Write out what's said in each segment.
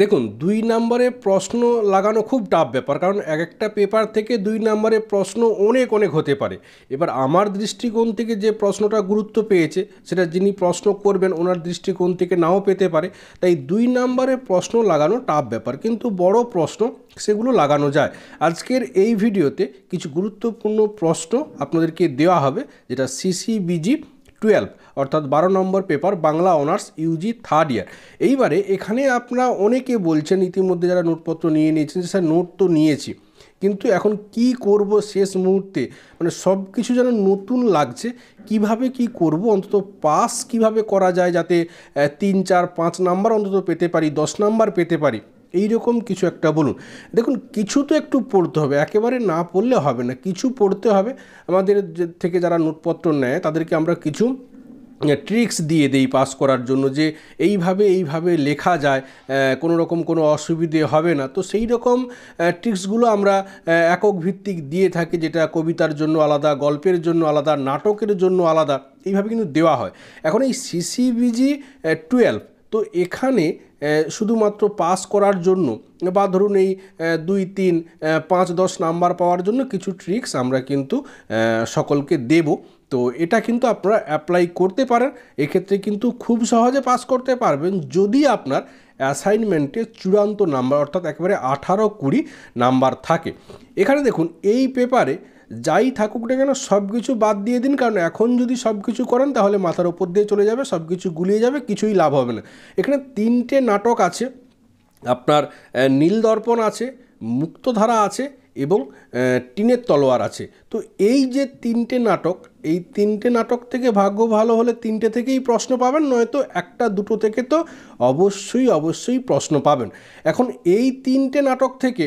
দেখুন ২ নম্বরে প্রশ্ন লাগানো খুব টাফ ব্যাপার, কারণ এক একটা পেপার থেকে ২ নম্বরে প্রশ্ন অনেক অনেক হতে পারে। এবার আমার দৃষ্টিকোণ থেকে যে প্রশ্নটা গুরুত্ব পেয়েছে সেটা যিনি প্রশ্ন করবেন ওনার দৃষ্টিকোণ থেকে নাও পেতে পারে। তাই ২ নম্বরে প্রশ্ন লাগানো টাফ ব্যাপার, কিন্তু বড় প্রশ্ন সেগুলো লাগানো যায়। আজকের এই ভিডিওতে কিছু গুরুত্বপূর্ণ প্রশ্ন আপনাদেরকে দেওয়া হবে, যেটা CCBG 12 অর্থাৎ 12 number paper Bangla honours UG third year. এইবারে এখানে আপনারা অনেকে বলছেন ইতিমধ্যে যারা নোটপত্র নিয়ে নিয়েছেন যে স্যার নোট তো নিয়েছি, কিন্তু এখন কি করব শেষ মুহূর্তে, মানে সব কিছু যেন নতুন লাগছে, কিভাবে কি করব, অন্তত পাস কিভাবে করা যায় যাতে 3, 4, 5 নাম্বার অন্তত পেতে পারি, 10 নাম্বার পেতে পারি, এই রকম কিছু একটা বলুন। দেখুন কিছু তো একটু পড়তে হবে, একেবারে না পড়লে হবে না, কিছু পড়তে হবে। আমাদের থেকে যারা নোটপত্র নেয় তাদেরকে আমরা কিছু ট্রিক্স দিয়ে দেই পাস করার জন্য, যে এইভাবে লেখা যায়, কোনো রকম কোনো অসুবিধে হবে না। তো সেই রকম ট্রিক্সগুলো আমরা একক ভিত্তিক দিয়ে থাকি, যেটা কবিতার জন্য আলাদা, গল্পের জন্য আলাদা, নাটকের জন্য আলাদা, এইভাবে কিন্তু দেওয়া হয়। এখন এই CCBG 12 তো এখানে শুধুমাত্র পাস করার জন্য বা ধরুন এই 2, 3, 5, 10 নাম্বার পাওয়ার জন্য কিছু ট্রিক্স আমরা কিন্তু সকলকে দেব। তো এটা কিন্তু আপনারা অ্যাপ্লাই করতে পারেন, এক্ষেত্রে কিন্তু খুব সহজে পাস করতে পারবেন যদি আপনার অ্যাসাইনমেন্টে চূড়ান্ত নাম্বার অর্থাৎ একেবারে 18-20 নাম্বার থাকে। এখানে দেখুন এই পেপারে যাই থাকুক না কেন সব কিছু বাদ দিয়ে দিন, কারণ এখন যদি সব কিছু করেন তাহলে মাথার ওপর দিয়ে চলে যাবে, সব কিছু গুলিয়ে যাবে, কিছুই লাভ হবে না। এখানে 3টে নাটক আছে, আপনার নীলদর্পণ আছে, মুক্তধারা আছে এবং টিনের তলোয়ার আছে। তো এই যে 3টে নাটক, এই 3টে নাটক থেকে ভাগ্য ভালো হলে 3টে থেকেই প্রশ্ন পাবেন, নয়তো 1-2 থেকে তো অবশ্যই প্রশ্ন পাবেন। এখন এই 3টে নাটক থেকে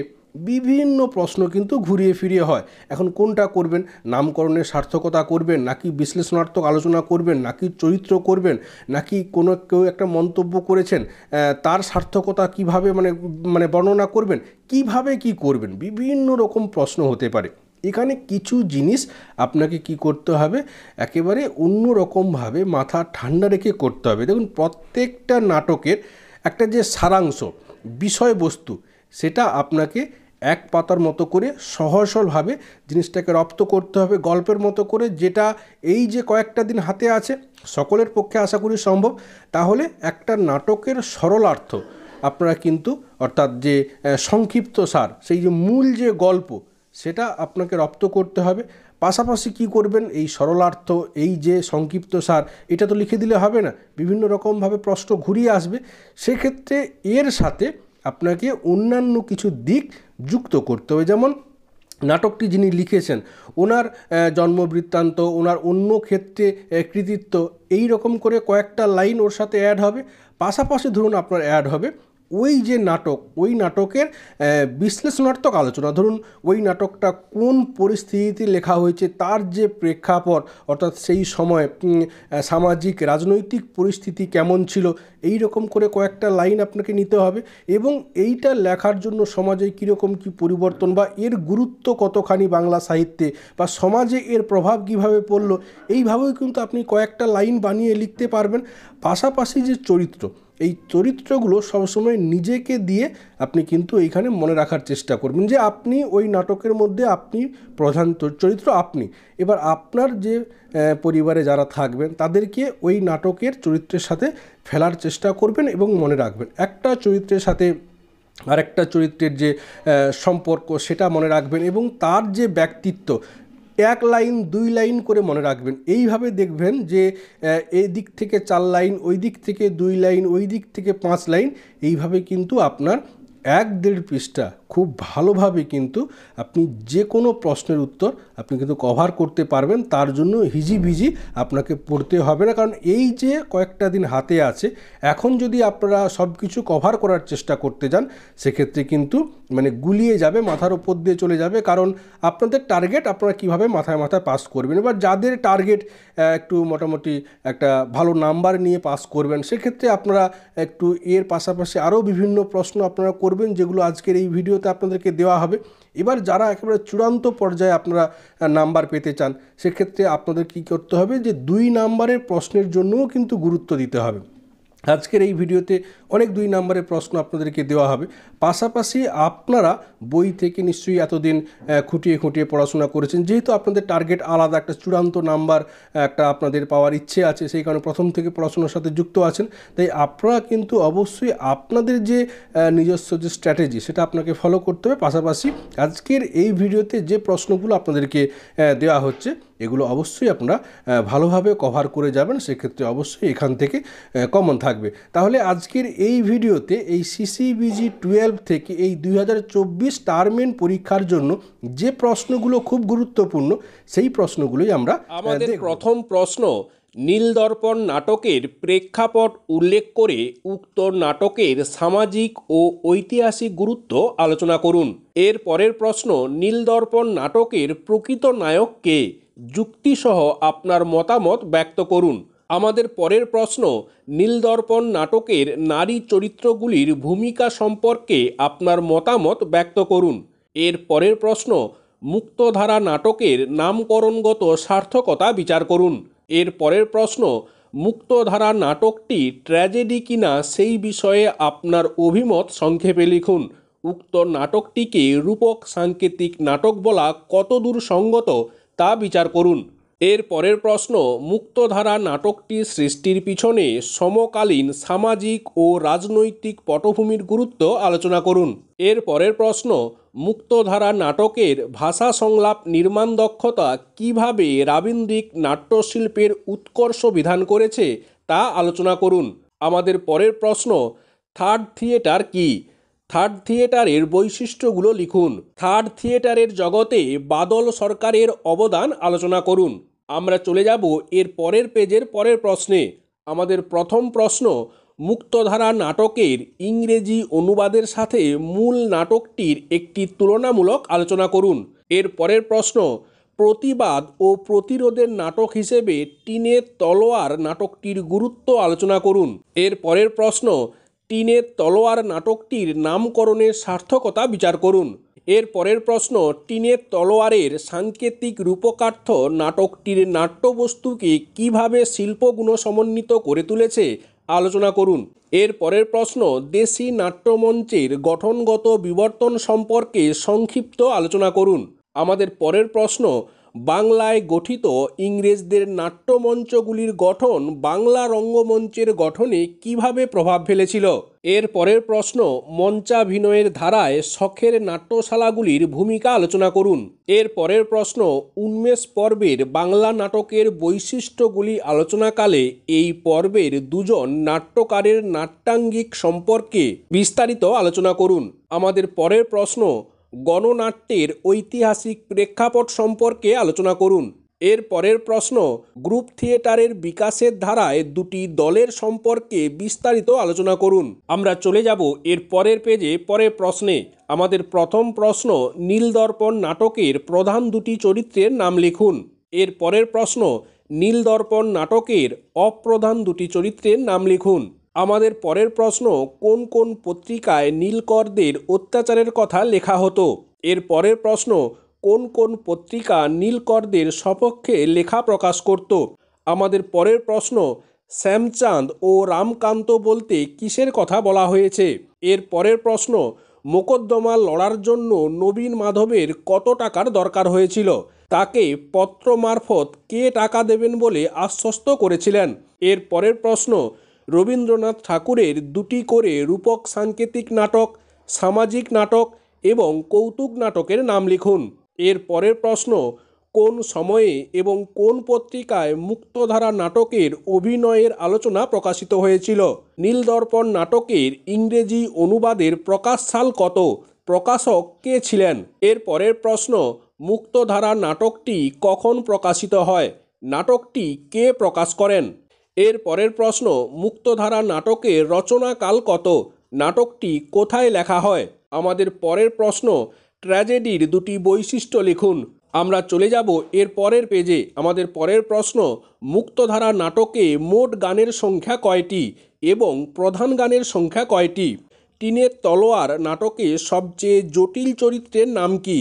বিভিন্ন প্রশ্ন কিন্তু ঘুরিয়ে ফিরিয়ে হয়। এখন কোনটা করবেন, নামকরণের সার্থকতা করবেন, নাকি বিশ্লেষণাত্মক আলোচনা করবেন, নাকি চরিত্র করবেন, নাকি কেউ একটা মন্তব্য করেছেন তার সার্থকতা কিভাবে মানে বর্ণনা করবেন, কিভাবে কি করবেন, বিভিন্ন রকম প্রশ্ন হতে পারে। এখানে কিছু জিনিস আপনাকে কি করতে হবে, একেবারে অন্য রকমভাবে মাথা ঠান্ডা রেখে করতে হবে। দেখুন প্রত্যেকটা নাটকের একটা যে সারাংশ বিষয়বস্তু, সেটা আপনাকে এক পাতার মতো করে সহজভাবে জিনিসটাকে রপ্ত করতে হবে, গল্পের মতো করে, যেটা এই যে কয়েকটা দিন হাতে আছে সকলের পক্ষে আশা করি সম্ভব। তাহলে একটা নাটকের সরলার্থ আপনারা কিন্তু, অর্থাৎ যে সংক্ষিপ্ত সার, সেই যে মূল যে গল্প, সেটা আপনাকে রপ্ত করতে হবে। পাশাপাশি কি করবেন, এই সরলার্থ, এই যে সংক্ষিপ্ত সার, এটা তো লিখে দিলে হবে না, বিভিন্ন রকমভাবে প্রশ্ন ঘুরিয়ে আসবে। সেক্ষেত্রে এর সাথে আপনাকে অন্যান্য কিছু দিক যুক্ত করতে হবে। যেমন নাটকটি যিনি লিখেছেন ওনার জন্মবৃত্তান্ত, ওনার অন্য ক্ষেত্রে কৃতিত্ব, এই রকম করে কয়েকটা লাইন ওর সাথে অ্যাড হবে। পাশাপাশি ধরুন আপনার অ্যাড হবে ওই যে নাটক, ওই নাটকের বিশ্লেষণাত্মক আলোচনা। ধরুন ওই নাটকটা কোন পরিস্থিতিতে লেখা হয়েছে, তার যে প্রেক্ষাপট, অর্থাৎ সেই সময় সামাজিক রাজনৈতিক পরিস্থিতি কেমন ছিল, এই রকম করে কয়েকটা লাইন আপনাকে নিতে হবে। এবং এইটা লেখার জন্য সমাজে কীরকম কী পরিবর্তন বা এর গুরুত্ব কতখানি বাংলা সাহিত্যে বা সমাজে এর প্রভাব কীভাবে পড়লো, এইভাবেও কিন্তু আপনি কয়েকটা লাইন বানিয়ে লিখতে পারবেন। পাশাপাশি যে চরিত্র, এই চরিত্রগুলো সবসময় নিজেকে দিয়ে আপনি কিন্তু এইখানে মনে রাখার চেষ্টা করবেন যে আপনি ওই নাটকের মধ্যে আপনি প্রধান চরিত্র আপনি। এবার আপনার যে পরিবারে যারা থাকবেন তাদেরকে ওই নাটকের চরিত্রের সাথে ফেলার চেষ্টা করবেন এবং মনে রাখবেন। একটা চরিত্রের সাথে আরেকটা চরিত্রের যে সম্পর্ক, সেটা মনে রাখবেন এবং তার যে ব্যক্তিত্ব 1 লাইন 2 লাইন করে মনে রাখবেন। এইভাবে দেখবেন যে এই দিক থেকে 4 লাইন, ওই দিক থেকে 2 লাইন, ওই দিক থেকে 5 লাইন, এইভাবে কিন্তু আপনার 1-1.5 পৃষ্ঠা খুব ভালোভাবে কিন্তু আপনি যে কোনো প্রশ্নের উত্তর আপনি কিন্তু কভার করতে পারবেন। তার জন্য হিজিবিজি আপনাকে পড়তে হবে না, কারণ এই যে কয়েকটা দিন হাতে আছে, এখন যদি আপনারা সব কিছু কভার করার চেষ্টা করতে যান সেক্ষেত্রে কিন্তু গুলিয়ে যাবে, মাথার ওপর দিয়ে চলে যাবে। কারণ আপনাদের টার্গেট আপনারা কীভাবে মাথায় পাস করবেন। এবার যাদের টার্গেট একটু মোটামুটি একটা ভালো নাম্বার নিয়ে পাস করবেন, সেক্ষেত্রে আপনারা একটু এর পাশাপাশি আরও বিভিন্ন প্রশ্ন আপনারা করবেন, যেগুলো আজকের এই ভিডিওতে আপনাদেরকে দেওয়া হবে। এবার যারা একেবারে চূড়ান্ত পর্যায়ে আপনারা নাম্বার পেতে চান, সেক্ষেত্রে আপনাদের কি করতে হবে, যে 2 নাম্বারের প্রশ্নের জন্যও কিন্তু গুরুত্ব দিতে হবে। আজকের এই ভিডিওতে অনেক 2 নম্বরের প্রশ্ন আপনাদেরকে দেওয়া হবে। পাশাপাশি আপনারা বই থেকে নিশ্চয়ই এতদিন খুঁটিয়ে খুঁটিয়ে পড়াশোনা করেছেন, যেহেতু আপনাদের টার্গেট আলাদা, একটা চূড়ান্ত নাম্বার একটা আপনাদের পাওয়ার ইচ্ছে আছে, সেই কারণে প্রথম থেকে পড়াশোনার সাথে যুক্ত আছেন। তাই আপনারা কিন্তু অবশ্যই আপনাদের যে নিজস্ব যে স্ট্র্যাটেজি সেটা আপনাকে ফলো করতে হবে। পাশাপাশি আজকের এই ভিডিওতে যে প্রশ্নগুলো আপনাদেরকে দেওয়া হচ্ছে এগুলো অবশ্যই আপনারা ভালোভাবে কভার করে যাবেন, সেক্ষেত্রে অবশ্যই এখান থেকে কমন থাকবে। তাহলে আজকের এই ভিডিওতে এই সিসিবিজি 12 থেকে এই 2024 টার্ম পরীক্ষার জন্য যে প্রশ্নগুলো খুব গুরুত্বপূর্ণ সেই প্রশ্নগুলোই আমরা আমাদের প্রথম প্রশ্ন, নীলদর্পণ নাটকের প্রেক্ষাপট উল্লেখ করে উক্ত নাটকের সামাজিক ও ঐতিহাসিক গুরুত্ব আলোচনা করুন। এর পরের প্রশ্ন, নীলদর্পণ নাটকের প্রকৃত নায়ক কে? যুক্তিসহ আপনার মতামত ব্যক্ত করুন। আমাদের পরের প্রশ্ন, নীলদর্পণ নাটকের নারী চরিত্রগুলির ভূমিকা সম্পর্কে আপনার মতামত ব্যক্ত করুন। এর পরের প্রশ্ন, মুক্তধারা নাটকের নামকরণগত সার্থকতা বিচার করুন। এর পরের প্রশ্ন, মুক্তধারা নাটকটি ট্র্যাজেডি কিনা সেই বিষয়ে আপনার অভিমত সংক্ষেপে লিখুন। উক্ত নাটকটিকে রূপক সাংকেতিক নাটক বলা কতদূর সঙ্গত তা বিচার করুন। এর পরের প্রশ্ন, মুক্তধারা নাটকটি সৃষ্টির পিছনে সমকালীন সামাজিক ও রাজনৈতিক পটভূমির গুরুত্ব আলোচনা করুন। এর পরের প্রশ্ন, মুক্তধারা নাটকের ভাষা সংলাপ নির্মাণ দক্ষতা কিভাবে রাবীন্দ্রিক নাট্যশিল্পের উৎকর্ষ বিধান করেছে তা আলোচনা করুন। আমাদের পরের প্রশ্ন, থার্ড থিয়েটার কি? থার্ড থিয়েটারের বৈশিষ্ট্যগুলো লিখুন। থার্ড থিয়েটারের জগতে বাদল সরকারের অবদান আলোচনা করুন। আমরা চলে যাব এর পরের পেজের পরের প্রশ্নে। আমাদের প্রথম প্রশ্ন, মুক্তধারা নাটকের ইংরেজি অনুবাদের সাথে মূল নাটকটির একটি তুলনামূলক আলোচনা করুন। এর পরের প্রশ্ন, প্রতিবাদ ও প্রতিরোধের নাটক হিসেবে টিনের তলোয়ার নাটকটির গুরুত্ব আলোচনা করুন। এর পরের প্রশ্ন, টিনের তলোয়ার নাটকটির নামকরণের সার্থকতা বিচার করুন। এর পরের প্রশ্ন, টিনের তলোয়ারের সাংকেতিক রূপকার্থ নাটকটির নাট্যবস্তুকে কিভাবে শিল্পগুণ সমন্বিত করে তুলেছে আলোচনা করুন। এর পরের প্রশ্ন, দেশি নাট্যমঞ্চের গঠনগত বিবর্তন সম্পর্কে সংক্ষিপ্ত আলোচনা করুন। আমাদের পরের প্রশ্ন, বাংলায় গঠিত ইংরেজদের নাট্যমঞ্চগুলির গঠন বাংলা রঙ্গমঞ্চের গঠনে কিভাবে প্রভাব ফেলেছিল। এর পরের প্রশ্ন, মঞ্চাভিনয়ের ধারায় শখের নাট্যশালাগুলির ভূমিকা আলোচনা করুন। এর পরের প্রশ্ন, উন্মেষ পর্বের বাংলা নাটকের বৈশিষ্ট্যগুলি আলোচনাকালে এই পর্বের দুজন নাট্যকারের নাট্যাঙ্গিক সম্পর্কে বিস্তারিত আলোচনা করুন। আমাদের পরের প্রশ্ন, গণনাট্যের ঐতিহাসিক প্রেক্ষাপট সম্পর্কে আলোচনা করুন। এর পরের প্রশ্ন, গ্রুপ থিয়েটারের বিকাশের ধারায় দুটি দলের সম্পর্কে বিস্তারিত আলোচনা করুন। আমরা চলে যাব এর পরের পেজে পরের প্রশ্নে। আমাদের প্রথম প্রশ্ন, নীলদর্পণ নাটকের প্রধান দুটি চরিত্রের নাম লিখুন। এর পরের প্রশ্ন, নীলদর্পণ নাটকের অপ্রধান দুটি চরিত্রের নাম লিখুন। আমাদের পরের প্রশ্ন, কোন কোন পত্রিকায় নীলকরদের অত্যাচারের কথা লেখা হতো? এর পরের প্রশ্ন, কোন কোন পত্রিকা নীলকরদের সপক্ষে লেখা প্রকাশ করত? আমাদের পরের প্রশ্ন, শ্যামচাঁদ ও রামকান্ত বলতে কিসের কথা বলা হয়েছে? এর পরের প্রশ্ন, মোকদ্দমা লড়ার জন্য নবীন মাধবের কত টাকার দরকার হয়েছিল? তাকে পত্র মারফত কে টাকা দেবেন বলে আশ্বস্ত করেছিলেন? এর পরের প্রশ্ন, রবীন্দ্রনাথ ঠাকুরের দুটি করে রূপক সাংকেতিক নাটক, সামাজিক নাটক এবং কৌতুক নাটকের নাম লিখুন। এর পরের প্রশ্ন, কোন সময়ে এবং কোন পত্রিকায় মুক্তধারা নাটকের অভিনয়ের আলোচনা প্রকাশিত হয়েছিল? নীলদর্পণ নাটকের ইংরেজি অনুবাদের প্রকাশ সাল কত? প্রকাশক কে ছিলেন? এর পরের প্রশ্ন, মুক্তধারা নাটকটি কখন প্রকাশিত হয়? নাটকটি কে প্রকাশ করেন? এর পরের প্রশ্ন, মুক্তধারা নাটকের রচনাকাল কত? নাটকটি কোথায় লেখা হয়? আমাদের পরের প্রশ্ন, ট্র্যাজেডির দুটি বৈশিষ্ট্য লিখুন। আমরা চলে যাব এর পরের পেজে। আমাদের পরের প্রশ্ন, মুক্তধারা নাটকে মোট গানের সংখ্যা কয়টি এবং প্রধান গানের সংখ্যা কয়টি? টিনের তলোয়ার নাটকে সবচেয়ে জটিল চরিত্রের নাম কি?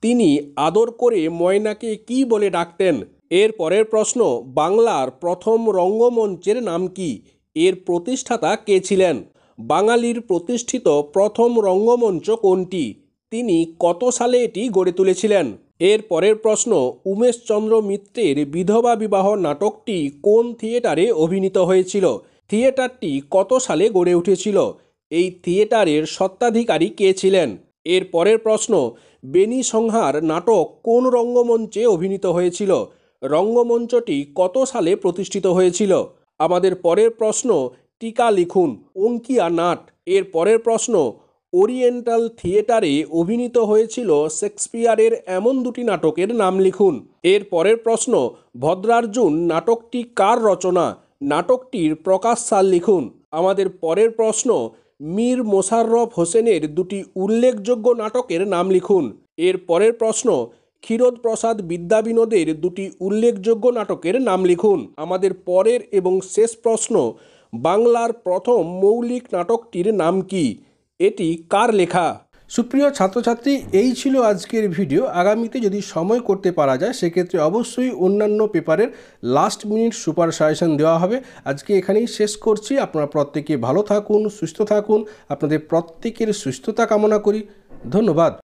তিনি আদর করে ময়নাকে কি বলে ডাকতেন? এর পরের প্রশ্ন, বাংলার প্রথম রঙ্গমঞ্চের নাম কি? এর প্রতিষ্ঠাতা কে ছিলেন? বাঙালির প্রতিষ্ঠিত প্রথম রঙ্গমঞ্চ কোনটি? তিনি কত সালে এটি গড়ে তুলেছিলেন? এর পরের প্রশ্ন, উমেশচন্দ্র মিত্রের বিধবা বিবাহ নাটকটি কোন থিয়েটারে অভিনীত হয়েছিল? থিয়েটারটি কত সালে গড়ে উঠেছিল? এই থিয়েটারের স্বত্বাধিকারী কে ছিলেন? এর পরের প্রশ্ন, বেনি সংহার নাটক কোন রঙ্গমঞ্চে অভিনীত হয়েছিল? রঙ্গমঞ্চটি কত সালে প্রতিষ্ঠিত হয়েছিল? আমাদের পরের প্রশ্ন, টিকা লিখুন অঙ্কিয়া নাট। এর পরের প্রশ্ন, ওরিয়েন্টাল থিয়েটারে অভিনীত হয়েছিল শেক্সপিয়ারের এমন দুটি নাটকের নাম লিখুন। এর পরের প্রশ্ন, ভদ্রার্জুন নাটকটি কার রচনা? নাটকটির প্রকাশ সাল লিখুন। আমাদের পরের প্রশ্ন, মীর মোশাররফ হোসেনের দুটি উল্লেখযোগ্য নাটকের নাম লিখুন। এর পরের প্রশ্ন, ক্ষীরোদ প্রসাদ বিদ্যাবিনোদের দুটি উল্লেখযোগ্য নাটকের নাম লিখুন। আমাদের পরের এবং শেষ প্রশ্ন, বাংলার প্রথম মৌলিক নাটকটির নাম কি? এটি কার লেখা? সুপ্রিয় ছাত্রছাত্রী, এই ছিল আজকের ভিডিও। আগামীতে যদি সময় করতে পারা যায় সেক্ষেত্রে অবশ্যই অন্যান্য পেপারের লাস্ট মিনিট সুপার সাজেশন দেওয়া হবে। আজকে এখানেই শেষ করছি। আপনারা প্রত্যেকে ভালো থাকুন, সুস্থ থাকুন। আপনাদের প্রত্যেকের সুস্থতা কামনা করি। ধন্যবাদ।